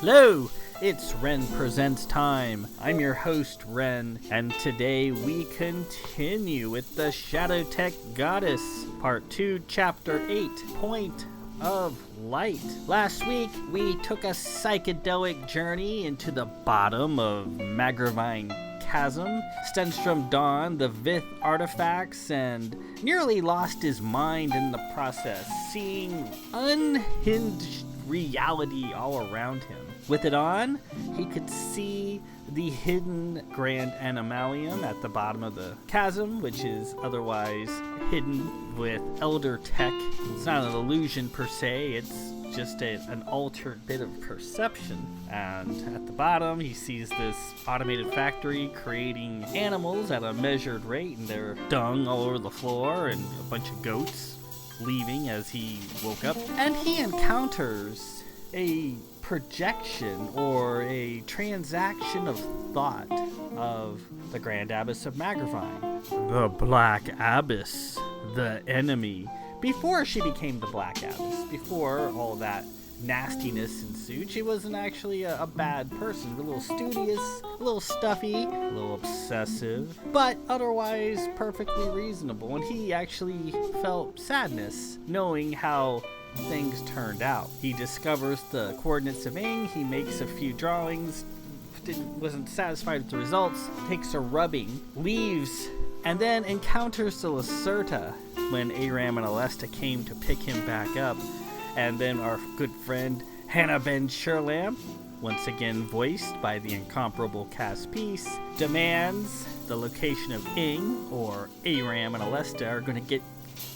Hello, it's Ren Presents time. I'm your host, Ren, and today we continue with the Shadow Tech Goddess, Part 2, Chapter 8, Point of Light. Last week, we took a psychedelic journey into the bottom of Magravine Chasm. Stenstrom donned the Vith artifacts and nearly lost his mind in the process, seeing unhinged reality all around him. With it on, he could see the hidden Grand Animalium at the bottom of the chasm, which is otherwise hidden with Elder Tech. It's not an illusion per se, it's just an altered bit of perception. And at the bottom, he sees this automated factory creating animals at a measured rate, and they're dung all over the floor, and a bunch of goats leaving as he woke up. And he encounters a projection or a transaction of thought of the Grand Abbess of Magravine. The Black Abbess, the enemy. Before she became the Black Abbess, before all that nastiness ensued, she wasn't actually a bad person. A little studious, a little stuffy, a little obsessive, but otherwise perfectly reasonable. And he actually felt sadness knowing how things turned out. He discovers the coordinates of Ing, he makes a few drawings, wasn't satisfied with the results, takes a rubbing, leaves, and then encounters the Lacerta when Aram and Alesta came to pick him back up. And then our good friend Hannah Ben Sherlam, once again voiced by the incomparable Cass Peace, demands the location of Ing, or Aram and Alesta are going to get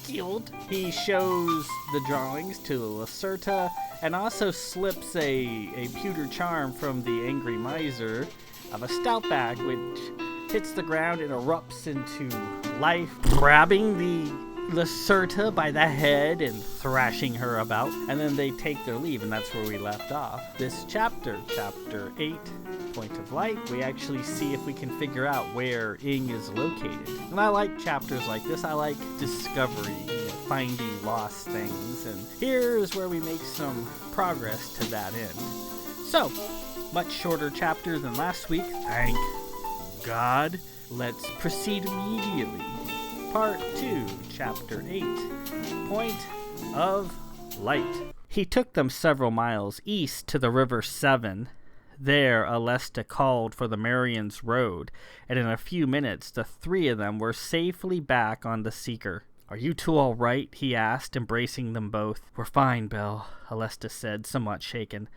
killed. He shows the drawings to Lacerta and also slips a pewter charm from the Angry Miser of a stoutback, which hits the ground and erupts into life, grabbing the Lacerta by the head and thrashing her about, and then they take their leave, and that's where we left off. This chapter 8, Point of Light, we actually see if we can figure out where Ing is located. And I like chapters like this. I like discovery, finding lost things, and here's where we make some progress to that end. So, much shorter chapter than last week, thank God. Let's proceed immediately. Part 2, Chapter 8, Point of Light. He took them several miles east to the River Severn. There, Alesta called for the Marian's Road, and in a few minutes the three of them were safely back on the Seeker. "Are you two all right?" he asked, embracing them both. "We're fine, Belle," Alesta said, somewhat shaken.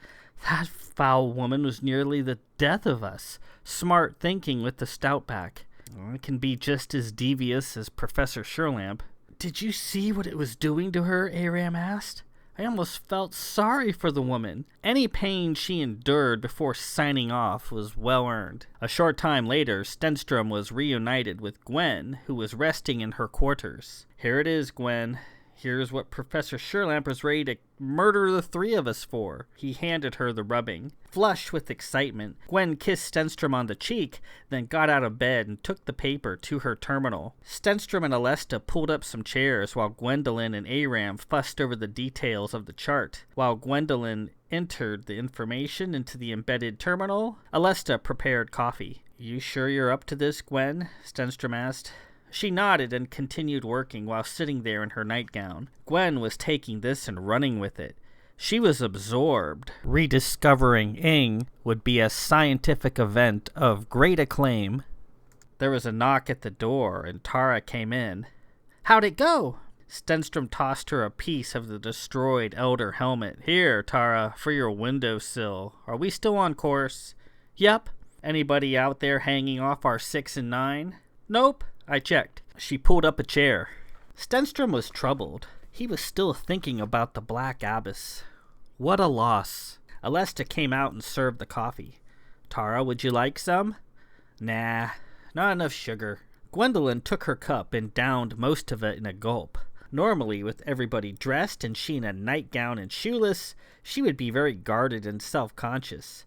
"That foul woman was nearly the death of us. Smart thinking with the stoutback. It can be just as devious as Professor Sherlamp." "Did you see what it was doing to her?" Aram asked. "I almost felt sorry for the woman. Any pain she endured before signing off was well earned." A short time later, Stenstrom was reunited with Gwen, who was resting in her quarters. "Here it is, Gwen. Here's what Professor Sherlamp was ready to murder the three of us for." He handed her the rubbing. Flushed with excitement, Gwen kissed Stenstrom on the cheek, then got out of bed and took the paper to her terminal. Stenstrom and Alesta pulled up some chairs while Gwendolyn and Aram fussed over the details of the chart. While Gwendolyn entered the information into the embedded terminal, Alesta prepared coffee. "You sure you're up to this, Gwen?" Stenstrom asked. She nodded and continued working while sitting there in her nightgown. Gwen was taking this and running with it. She was absorbed. Rediscovering Ing would be a scientific event of great acclaim. There was a knock at the door, and Tara came in. "How'd it go?" Stenstrom tossed her a piece of the destroyed Elder helmet. "Here, Tara, for your windowsill. Are we still on course?" "Yep." "Anybody out there hanging off our 6 and 9? "Nope." I checked. She pulled up a chair. Stenstrom was troubled. He was still thinking about the Black Abbess. What a loss. Alesta came out and served the coffee. "Tara, would you like some?" "Nah, not enough sugar." Gwendolyn took her cup and downed most of it in a gulp. Normally, with everybody dressed and she in a nightgown and shoeless, she would be very guarded and self-conscious.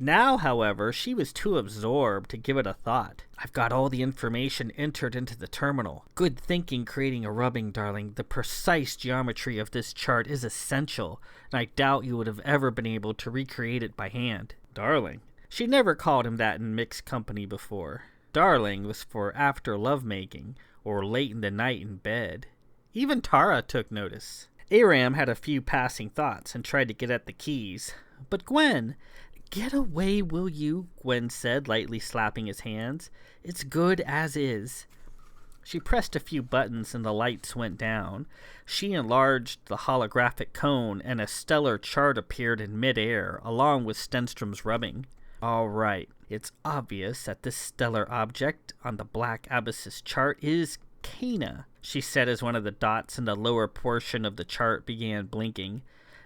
Now, however, she was too absorbed to give it a thought. I've got all the information entered into the terminal. Good thinking creating a rubbing, darling. The precise geometry of this chart is essential, and I doubt you would have ever been able to recreate it by hand. Darling. She never called him that in mixed company before. Darling was for after lovemaking, or late in the night in bed. Even Tara took notice. Aram had a few passing thoughts and tried to get at the keys. But Gwen... Get away, will you? Gwen said, lightly slapping his hands. It's good as is. She pressed a few buttons and the lights went down. She enlarged the holographic cone and a stellar chart appeared in midair, along with Stenstrom's rubbing. All right, it's obvious that this stellar object on the Black Abyss's chart is Cana, she said as one of the dots in the lower portion of the chart began blinking.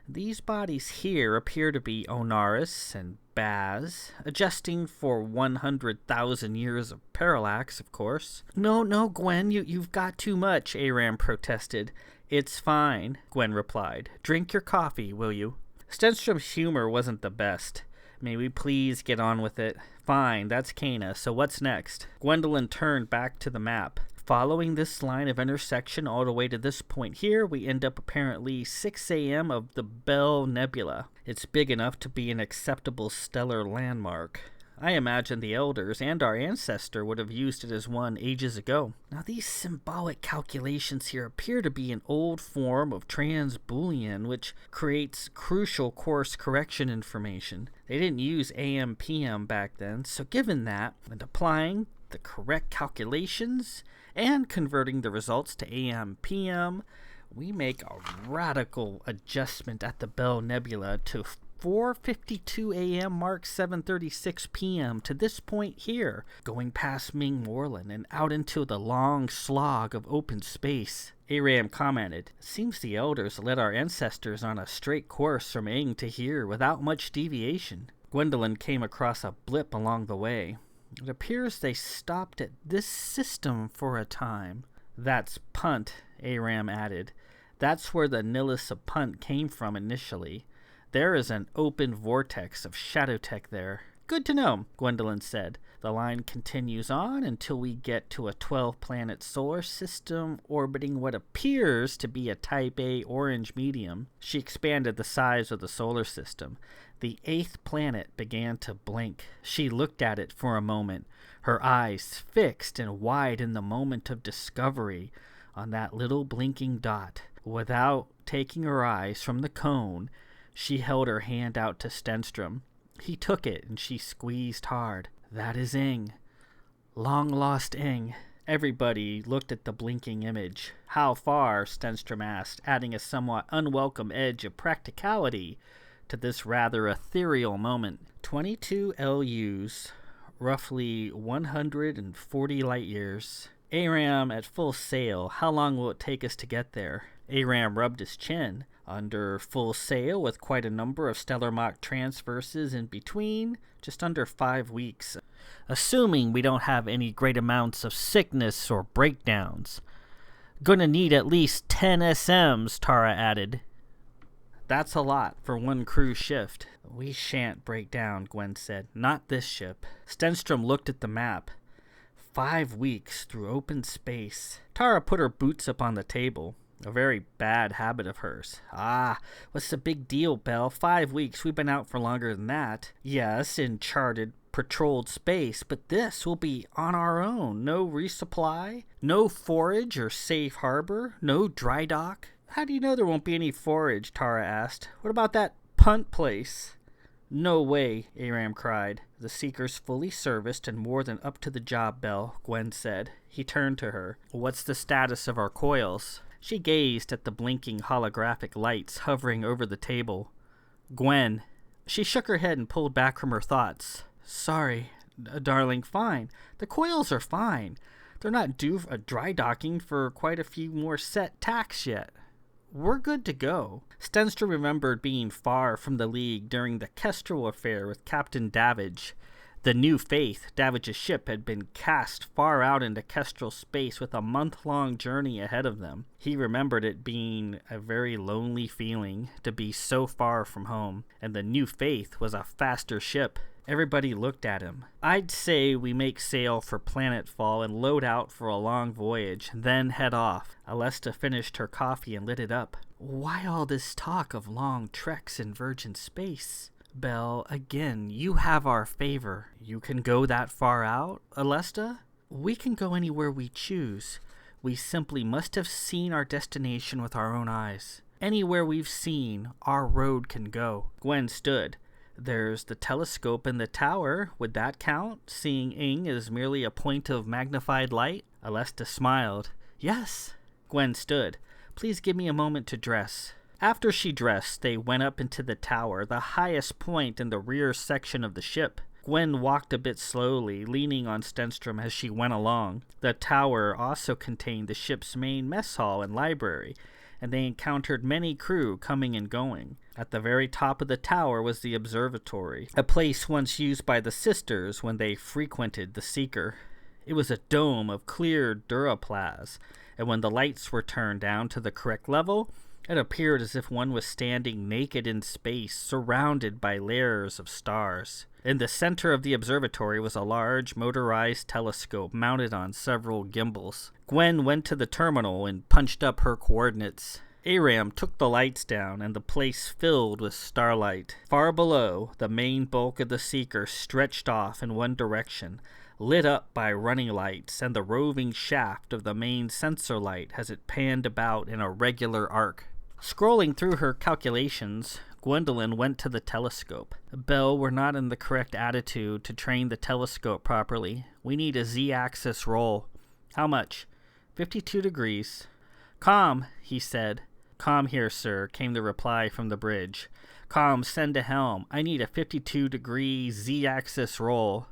These bodies here appear to be Onaris and Baz, adjusting for 100,000 years of parallax, of course. No, Gwen, you've got too much, Aram protested. It's fine, Gwen replied. Drink your coffee, will you? Stenstrom's humor wasn't the best. May we please get on with it? Fine, that's Cana, so what's next? Gwendolyn turned back to the map. Following this line of intersection all the way to this point here, we end up apparently 6 a.m. of the Bell Nebula. It's big enough to be an acceptable stellar landmark. I imagine the elders and our ancestor would have used it as one ages ago. Now these symbolic calculations here appear to be an old form of trans-Boolean, which creates crucial course correction information. They didn't use AM/PM back then, so given that, and applying the correct calculations and converting the results to AM/PM, we make a radical adjustment at the Bell Nebula to 4:52 a.m. mark 7:36 p.m. to this point here, going past Ming Moreland and out into the long slog of open space. Aram commented, "Seems the elders led our ancestors on a straight course from Ing to here without much deviation." Gwendolyn came across a blip along the way. It appears they stopped at this system for a time. That's Punt, Aram added. That's where the Nihilus of Punt came from initially. There is an open vortex of shadow tech there. Good to know, Gwendolyn said. The line continues on until we get to a 12-planet solar system orbiting what appears to be a Type A orange medium. She expanded the size of the solar system. The 8th planet began to blink. She looked at it for a moment, her eyes fixed and wide in the moment of discovery on that little blinking dot. Without taking her eyes from the cone, she held her hand out to Stenstrom. He took it and she squeezed hard. That is Ing. Long lost Ing. Everybody looked at the blinking image. How far? Stenstrom asked, adding a somewhat unwelcome edge of practicality to this rather ethereal moment. 22 LUs, roughly 140 light years. Aram at full sail. How long will it take us to get there? Aram rubbed his chin. Under full sail with quite a number of stellar Mach transverses in between, just under 5 weeks. Assuming we don't have any great amounts of sickness or breakdowns. Gonna need at least 10 SMs, Tara added. That's a lot for one crew shift. We shan't break down, Gwen said. Not this ship. Stenstrom looked at the map. 5 weeks through open space. Tara put her boots up on the table. A very bad habit of hers. Ah, what's the big deal, Belle? 5 weeks. We've been out for longer than that. Yes, in charted, patrolled space, but this will be on our own. No resupply, no forage or safe harbor, no dry dock. How do you know there won't be any forage? Tara asked. What about that Punt place? No way, Aram cried. The Seeker's fully serviced and more than up to the job, Belle, Gwen said. He turned to her. What's the status of our coils? She gazed at the blinking holographic lights hovering over the table. Gwen. She shook her head and pulled back from her thoughts. Sorry, darling, fine. The coils are fine. They're not due a dry docking for quite a few more set tacks yet. We're good to go. Stenstrom remembered being far from the League during the Kestrel affair with Captain Davidge. The New Faith, Davidge's ship, had been cast far out into kestrel space with a month-long journey ahead of them. He remembered it being a very lonely feeling to be so far from home, and the New Faith was a faster ship. Everybody looked at him. I'd say we make sail for Planetfall and load out for a long voyage, then head off. Alesta finished her coffee and lit it up. Why all this talk of long treks in virgin space? Belle, again, you have our favor. You can go that far out, Alesta? We can go anywhere we choose. We simply must have seen our destination with our own eyes. Anywhere we've seen, our road can go. Gwen stood. There's the telescope in the tower. Would that count? Seeing Ing is merely a point of magnified light? Alesta smiled. Yes. Gwen stood. Please give me a moment to dress. After she dressed, they went up into the tower, the highest point in the rear section of the ship. Gwen walked a bit slowly, leaning on Stenstrom as she went along. The tower also contained the ship's main mess hall and library, and they encountered many crew coming and going. At the very top of the tower was the observatory, a place once used by the sisters when they frequented the Seeker. It was a dome of clear duroplast, and when the lights were turned down to the correct level, it appeared as if one was standing naked in space, surrounded by layers of stars. In the center of the observatory was a large motorized telescope mounted on several gimbals. Gwen went to the terminal and punched up her coordinates. Aram took the lights down, and the place filled with starlight. Far below, the main bulk of the Seeker stretched off in one direction, lit up by running lights and the roving shaft of the main sensor light as it panned about in a regular arc. Scrolling through her calculations, Gwendolyn went to the telescope. Belle, we're not in the correct attitude to train the telescope properly. We need a Z-axis roll. How much? 52 degrees. Com, he said. Com here, sir, came the reply from the bridge. Com, send a helm. I need a 52-degree Z-axis roll.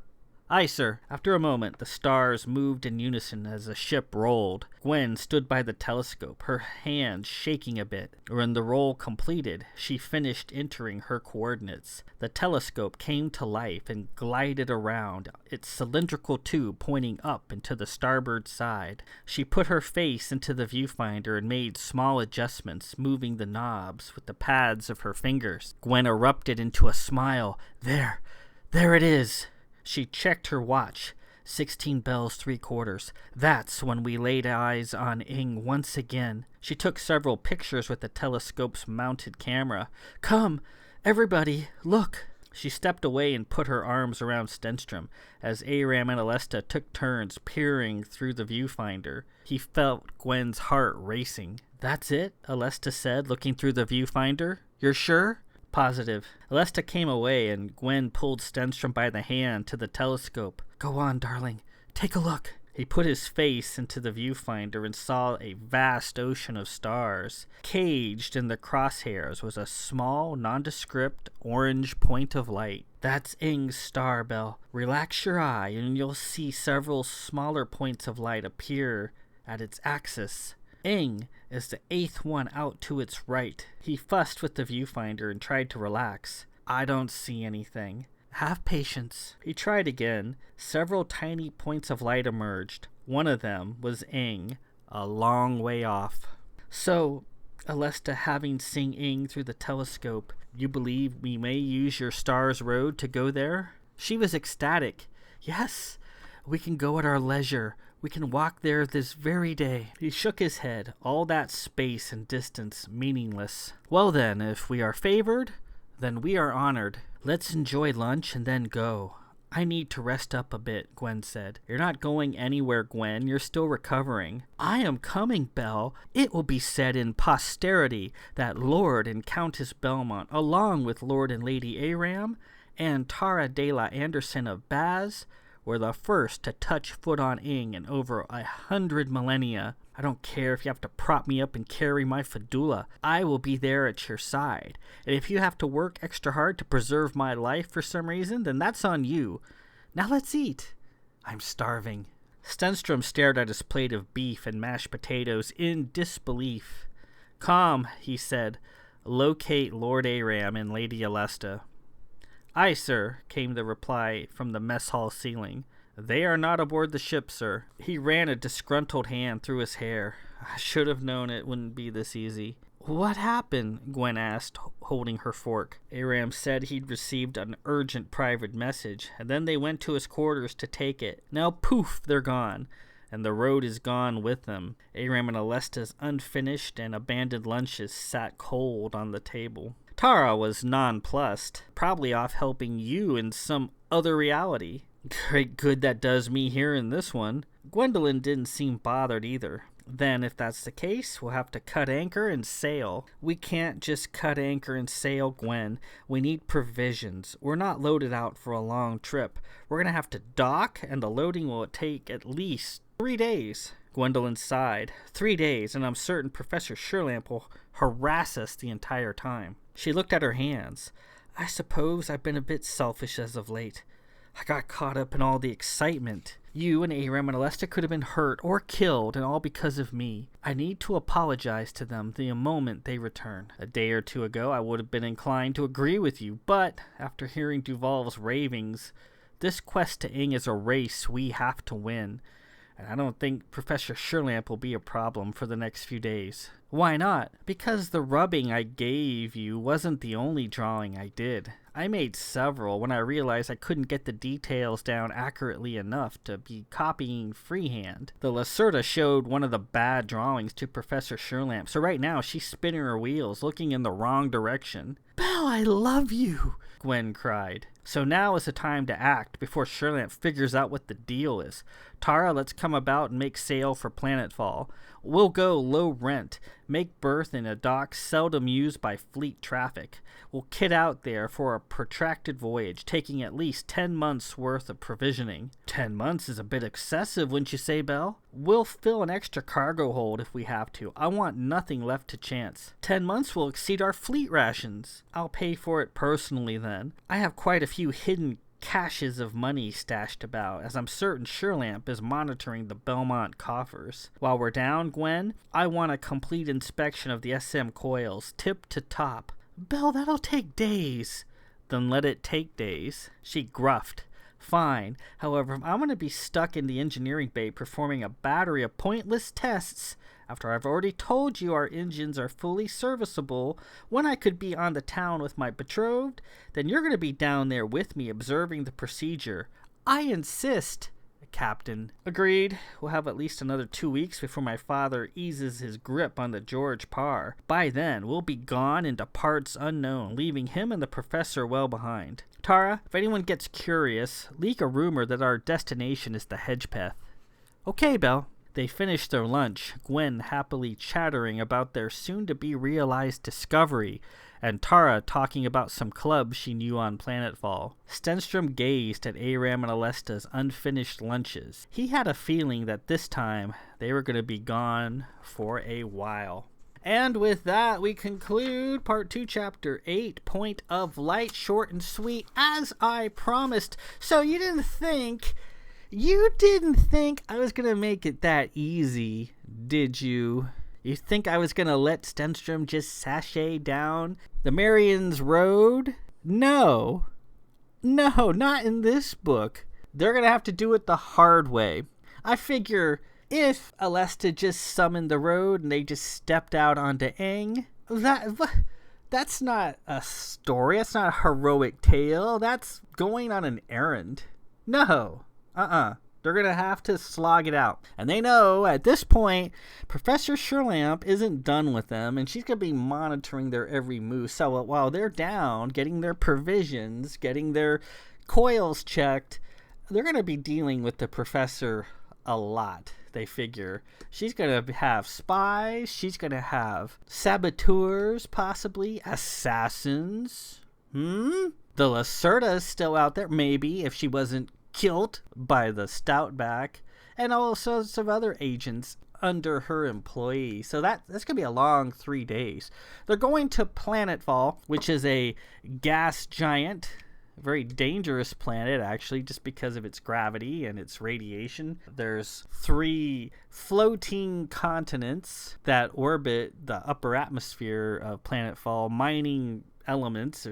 Aye, sir. After a moment, the stars moved in unison as the ship rolled. Gwen stood by the telescope, her hands shaking a bit. When the roll completed, she finished entering her coordinates. The telescope came to life and glided around, its cylindrical tube pointing up into the starboard side. She put her face into the viewfinder and made small adjustments, moving the knobs with the pads of her fingers. Gwen erupted into a smile. There it is. She checked her watch. 16 bells 3/4. That's when we laid eyes on Ing once again. She took several pictures with the telescope's mounted camera. Come, everybody, look. She stepped away and put her arms around Stenstrom as Aram and Alesta took turns peering through the viewfinder. He felt Gwen's heart racing. That's it, Alesta said, looking through the viewfinder. You're sure? Positive. Alesta came away, and Gwen pulled Stenstrom by the hand to the telescope. Go on, darling. Take a look. He put his face into the viewfinder and saw a vast ocean of stars. Caged in the crosshairs was a small, nondescript orange point of light. That's Ing's star, Belle. Relax your eye, and you'll see several smaller points of light appear at its axis. Ing is the 8th one out to its right. He fussed with the viewfinder and tried to relax. I don't see anything. Have patience. He tried again. Several tiny points of light emerged. One of them was Ing, a long way off. So, Alesta, having seen Ing through the telescope, you believe we may use your star's road to go there? She was ecstatic. Yes, we can go at our leisure. We can walk there this very day. He shook his head. All that space and distance meaningless. Well then, if we are favored, then we are honored. Let's enjoy lunch and then go. I need to rest up a bit, Gwen said. You're not going anywhere, Gwen. You're still recovering. I am coming, Belle. It will be said in posterity that Lord and Countess Belmont, along with Lord and Lady Aram and Tara de la Anderson of Baz, were the first to touch foot on Ing in over 100 millennia. I don't care if you have to prop me up and carry my fedula. I will be there at your side. And if you have to work extra hard to preserve my life for some reason, then that's on you. Now let's eat. I'm starving. Stenstrom stared at his plate of beef and mashed potatoes in disbelief. Come, he said. Locate Lord Aram and Lady Alesta. "Aye, sir," came the reply from the mess hall ceiling. "They are not aboard the ship, sir." He ran a disgruntled hand through his hair. "I should have known it wouldn't be this easy." "What happened?" Gwen asked, holding her fork. Aram said he'd received an urgent private message, and then they went to his quarters to take it. Now poof, they're gone, and the road is gone with them. Aram and Alesta's unfinished and abandoned lunches sat cold on the table. Tara was nonplussed, probably off helping you in some other reality. "Great good that does me here in this one." Gwendolyn didn't seem bothered either. "Then, if that's the case, we'll have to cut anchor and sail." "We can't just cut anchor and sail, Gwen. We need provisions. We're not loaded out for a long trip. We're going to have to dock, and the loading will take at least 3 days. Gwendolyn sighed. 3 days, and I'm certain Professor Sherlamp will harass us the entire time. She looked at her hands. "I suppose I've been a bit selfish as of late. I got caught up in all the excitement. You and Aram and Alesta could have been hurt or killed, and all because of me. I need to apologize to them the moment they return. A day or two ago I would have been inclined to agree with you, but after hearing Duval's ravings, this quest to Ing is a race we have to win, and I don't think Professor Sherlamp will be a problem for the next few days." "Why not?" "Because the rubbing I gave you wasn't the only drawing I did. I made several when I realized I couldn't get the details down accurately enough to be copying freehand. The Lacerda showed one of the bad drawings to Professor Sherlamp, so right now she's spinning her wheels, looking in the wrong direction." "Belle, I love you!" Gwen cried. "So now is the time to act before Sherlamp figures out what the deal is. Tara, let's come about and make sail for Planetfall. We'll go low rent, make berth in a dock seldom used by fleet traffic. We'll kit out there for a protracted voyage, taking at least 10 months' worth of provisioning." 10 months is a bit excessive, wouldn't you say, Belle? "We'll fill an extra cargo hold if we have to. I want nothing left to chance. 10 months will exceed our fleet rations." "I'll pay for it personally then. I have quite a few hidden caches of money stashed about, as I'm certain Sherlamp is monitoring the Belmont coffers. While we're down, Gwen, I want a complete inspection of the SM coils, tip to top." "Belle, that'll take days." "Then let it take days." She gruffed. "Fine. However, if I'm going to be stuck in the engineering bay performing a battery of pointless tests, after I've already told you our engines are fully serviceable, when I could be on the town with my betrothed, then you're going to be down there with me observing the procedure. I insist." "Captain." "Agreed. We'll have at least another 2 weeks before my father eases his grip on the George Parr. By then, we'll be gone into parts unknown, leaving him and the professor well behind. Tara, if anyone gets curious, leak a rumor that our destination is the Hedgepeth." "Okay, Belle." They finished their lunch, Gwen happily chattering about their soon-to-be-realized discovery, and Tara talking about some clubs she knew on Planetfall. Stenstrom gazed at Aram and Alesta's unfinished lunches. He had a feeling that this time they were going to be gone for a while. And with that, we conclude Part 2, Chapter 8, Point of Light, short and sweet, as I promised. So you didn't think I was going to make it that easy, did you? You think I was going to let Stenstrom just sashay down the Marian's Road? No, not in this book. They're going to have to do it the hard way. I figure if Alesta just summoned the road and they just stepped out onto Eng, that's not a story. That's not a heroic tale. That's going on an errand. No. They're going to have to slog it out. And they know at this point, Professor Sherlamp isn't done with them, and she's going to be monitoring their every move. So while they're down, getting their provisions, getting their coils checked, they're going to be dealing with the professor a lot, they figure. She's going to have spies. She's going to have saboteurs, possibly. Assassins. The Lacerda is still out there, maybe, if she wasn't killed by the Stoutback, and all sorts of other agents under her employee. So that's going to be a long 3 days. They're going to Planetfall, which is a gas giant, a very dangerous planet, actually, just because of its gravity and its radiation. There's 3 floating continents that orbit the upper atmosphere of Planetfall, mining elements.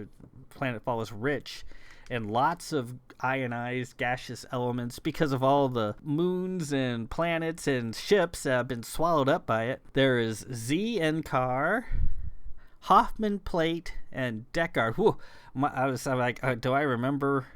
Planetfall is rich and lots of ionized gaseous elements because of all the moons and planets and ships that have been swallowed up by it. There is Z-N-Car, Hoffman Plate, and Deckard. Whew. I'm like, do I remember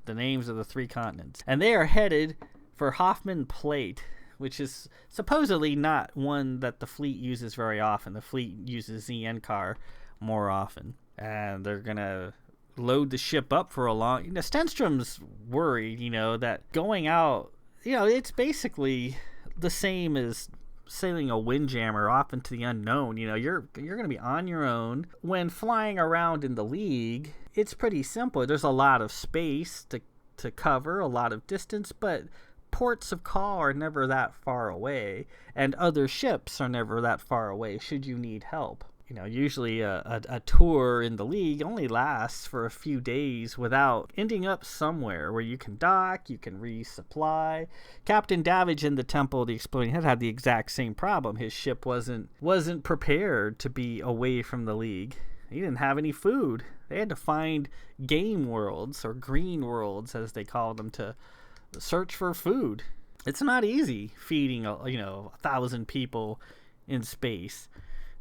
the names of the 3 continents? And they are headed for Hoffman Plate, which is supposedly not one that the fleet uses very often. The fleet uses Z-N-Car more often. And they're going to load the ship up for a long... Stenstrom's worried, that going out... it's basically the same as sailing a windjammer off into the unknown. You're going to be on your own. When flying around in the League, it's pretty simple. There's a lot of space to cover, a lot of distance, but ports of call are never that far away, and other ships are never that far away should you need help. Usually a tour in the League only lasts for a few days without ending up somewhere where you can dock, you can resupply. Captain Davidge in the Temple of the Exploding Head had the exact same problem. His ship wasn't prepared to be away from the League. He didn't have any food. They had to find game worlds, or green worlds as they called them, to search for food. It's not easy feeding 1,000 people in space.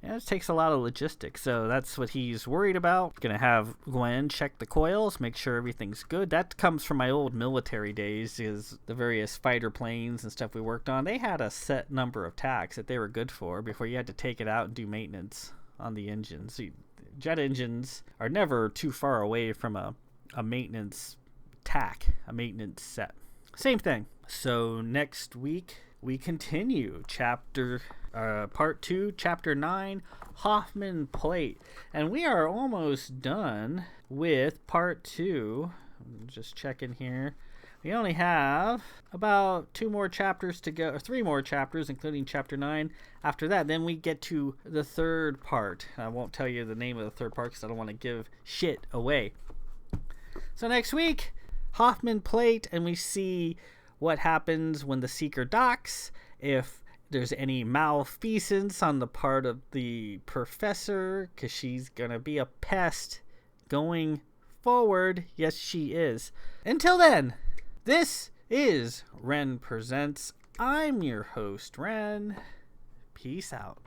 It takes a lot of logistics, so that's what he's worried about. Gonna have Gwen check the coils, make sure everything's good. That comes from my old military days, is the various fighter planes and stuff we worked on. They had a set number of tacks that they were good for before you had to take it out and do maintenance on the engines. Jet engines are never too far away from a maintenance tack, a maintenance set. Same thing. So next week we continue part 2, chapter 9, Hoffman Plate, and we are almost done with part 2. I'm just checking here. We only have about 2 more chapters to go, or 3 more chapters, including chapter 9. After that, then we get to the third part. I won't tell you the name of the third part because I don't want to give shit away. So next week, Hoffman Plate, and we see what happens when the Seeker docks, if there's any malfeasance on the part of the professor, because she's going to be a pest going forward. Yes, she is. Until then, this is Ren Presents. I'm your host, Ren. Peace out.